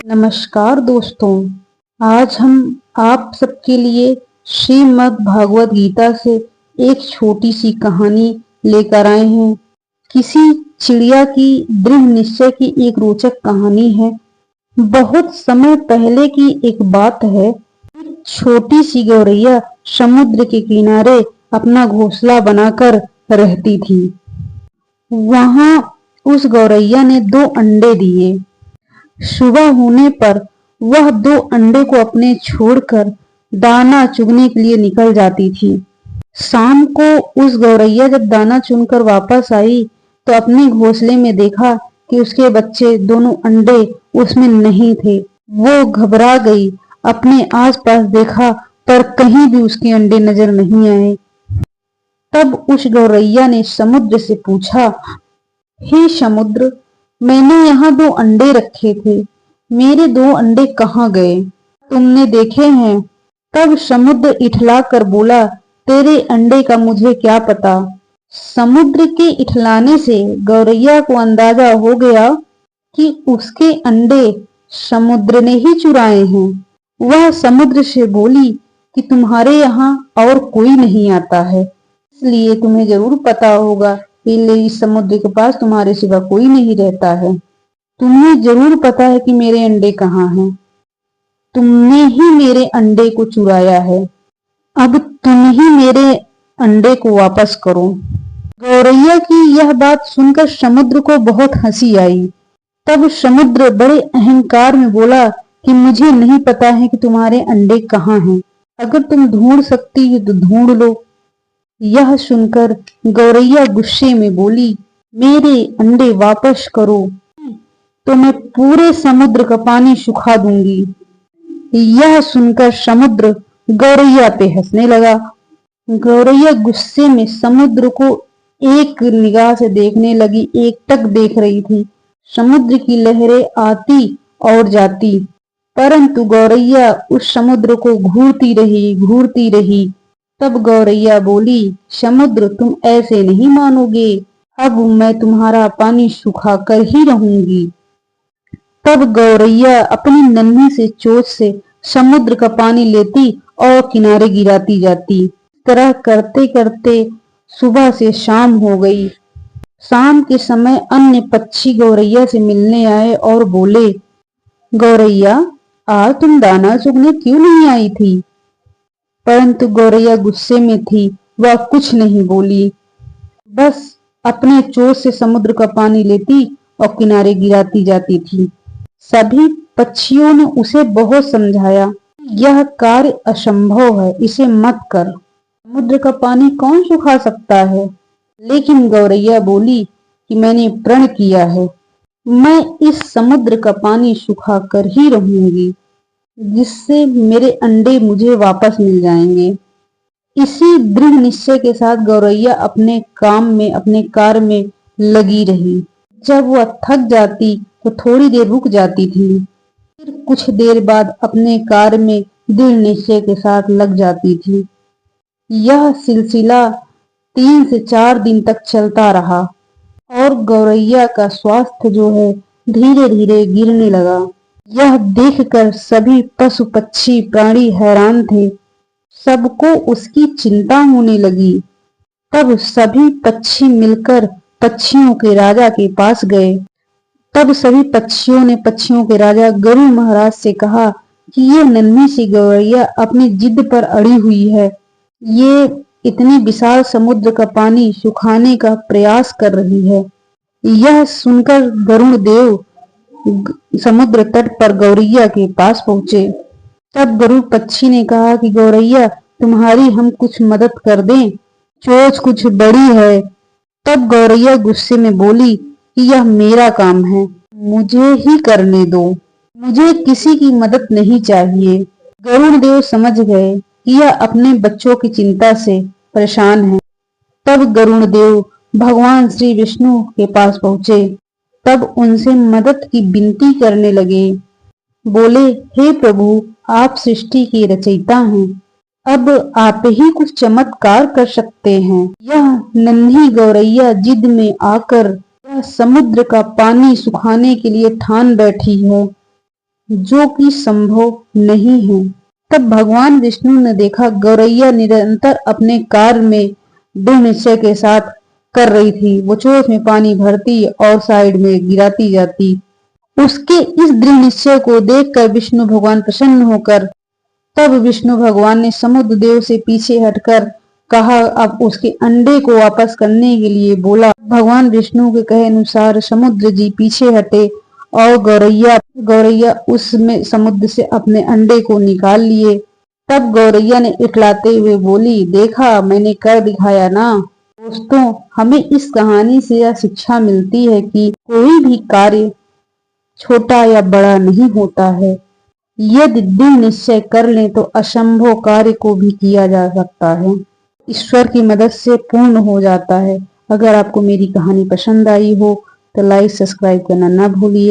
नमस्कार दोस्तों, आज हम आप सबके लिए श्रीमद् भागवत गीता से एक छोटी सी कहानी लेकर आए हैं। किसी चिड़िया की दृढ़ निश्चय की एक रोचक कहानी है। बहुत समय पहले की एक बात है। एक छोटी सी गौरैया समुद्र के किनारे अपना घोंसला बनाकर रहती थी। वहां उस गौरैया ने 2 अंडे दिए। सुबह होने पर वह 2 अंडे को अपने छोड़कर दाना चुगने के लिए निकल जाती थी। शाम को उस गौरैया जब दाना चुनकर वापस आई तो अपने घोंसले में देखा कि उसके बच्चे दोनों अंडे उसमें नहीं थे। वो घबरा गई, अपने आसपास देखा पर कहीं भी उसके अंडे नजर नहीं आए। तब उस गौरैया ने समुद्र से पूछा, हे समुद्र, मैंने यहाँ 2 अंडे रखे थे, मेरे 2 अंडे कहाँ गए? तुमने देखे हैं? तब समुद्र इठला कर बोला, तेरे अंडे का मुझे क्या पता। समुद्र के इठलाने से गौरैया को अंदाजा हो गया कि उसके अंडे समुद्र ने ही चुराए हैं। वह समुद्र से बोली कि तुम्हारे यहाँ और कोई नहीं आता है, इसलिए तुम्हें जरूर पता होगा इस समुद्र के पास तुम्हारे सिवा कोई नहीं रहता है। तुम्हें जरूर पता है कि मेरे अंडे कहाँ हैं। तुमने ही मेरे अंडे को चुराया है। अब तुम ही मेरे अंडे को वापस करो। गौरैया की यह बात सुनकर समुद्र को बहुत हंसी आई। तब समुद्र बड़े अहंकार में बोला कि मुझे नहीं पता है कि तुम्हारे अंडे कहाँ हैं। अगर तुम ढूंढ सकती हो तो ढूंढ लो। यह सुनकर गौरैया गुस्से में बोली, मेरे अंडे वापस करो तो मैं पूरे समुद्र का पानी सुखा दूंगी। यह सुनकर समुद्र गौरैया पे हंसने लगा। गौरैया गुस्से में समुद्र को एक निगाह से देखने लगी, एकटक देख रही थी। समुद्र की लहरें आती और जाती, परंतु गौरैया उस समुद्र को घूरती रही। तब गौरैया बोली, समुद्र तुम ऐसे नहीं मानोगे, अब मैं तुम्हारा पानी सुखा कर ही रहूंगी। तब गौरैया अपनी नन्ही से चोंच से समुद्र का पानी लेती और किनारे गिराती जाती। इस तरह करते करते सुबह से शाम हो गई। शाम के समय अन्य पक्षी गौरैया से मिलने आए और बोले, गौरैया, आज तुम दाना चुगने क्यों नहीं आई थी? परंतु गौरैया गुस्से में थी, वह कुछ नहीं बोली, बस अपने चोंच से समुद्र का पानी लेती और किनारे गिराती जाती थी। सभी पक्षियों ने उसे बहुत समझाया, यह कार्य असंभव है, इसे मत कर। समुद्र का पानी कौन सुखा सकता है? लेकिन गौरैया बोली कि मैंने प्रण किया है, मैं इस समुद्र का पानी सुखा कर ही रहूंगी, जिससे मेरे अंडे मुझे वापस मिल जाएंगे। इसी दृढ़ निश्चय के साथ गौरैया अपने कार्य में लगी रही। जब वह थक जाती तो थोड़ी देर रुक जाती थी, फिर कुछ देर बाद अपने कार्य में दृढ़ निश्चय के साथ लग जाती थी। यह सिलसिला 3 से 4 दिन तक चलता रहा और गौरैया का स्वास्थ्य जो है धीरे धीरे गिरने लगा। यह देखकर सभी पशु पक्षी प्राणी हैरान थे। सबको उसकी चिंता होने लगी। तब सभी पक्षी मिलकर पक्षियों के राजा के पास गए। तब सभी पक्षियों ने पक्षियों के राजा गरुड़ महाराज से कहा कि ये नन्ही सी गौरैया अपनी जिद पर अड़ी हुई है। ये इतने विशाल समुद्र का पानी सुखाने का प्रयास कर रही है। यह सुनकर गरुड़ देव समुद्र तट पर गौरैया के पास पहुंचे। तब गरुड़ पक्षी ने कहा कि गौरैया, तुम्हारी हम कुछ मदद कर दें, चोंच कुछ बड़ी है। तब गौरैया गुस्से में बोली कि यह मेरा काम है, मुझे ही करने दो, मुझे किसी की मदद नहीं चाहिए। गरुड़ देव समझ गए कि यह अपने बच्चों की चिंता से परेशान है। तब गरुड़ देव भगवान श्री विष्णु के पास पहुंचे। तब उनसे मदद की विनती करने लगे। बोले, हे प्रभु, आप सृष्टि के रचयिता हैं, अब आप ही कुछ चमत्कार कर सकते हैं। यह नन्ही गौरैया जिद में आकर समुद्र का पानी सुखाने के लिए ठान बैठी है, जो कि संभव नहीं है। तब भगवान विष्णु ने देखा गौरैया निरंतर अपने कार्य में दृढ़ निश्चय के साथ कर रही थी। वो चोंच में पानी भरती और साइड में गिराती जाती। उसके इस दृढ़ निश्चय को देखकर विष्णु भगवान प्रसन्न होकर तब विष्णु भगवान ने समुद्र देव से पीछे हटकर कहा, अब उसके अंडे को वापस करने के लिए बोला। भगवान विष्णु के कहे अनुसार समुद्र जी पीछे हटे और गौरैया उसमें समुद्र से अपने अंडे को निकाल लिए। तब गौरैया ने इठलाते हुए बोली, देखा मैंने कर दिखाया ना। दोस्तों, हमें इस कहानी से यह शिक्षा मिलती है कि कोई भी कार्य छोटा या बड़ा नहीं होता है। यदि दृढ़ निश्चय कर लें तो असंभव कार्य को भी किया जा सकता है। ईश्वर की मदद से पूर्ण हो जाता है। अगर आपको मेरी कहानी पसंद आई हो तो लाइक सब्सक्राइब करना ना भूलिए।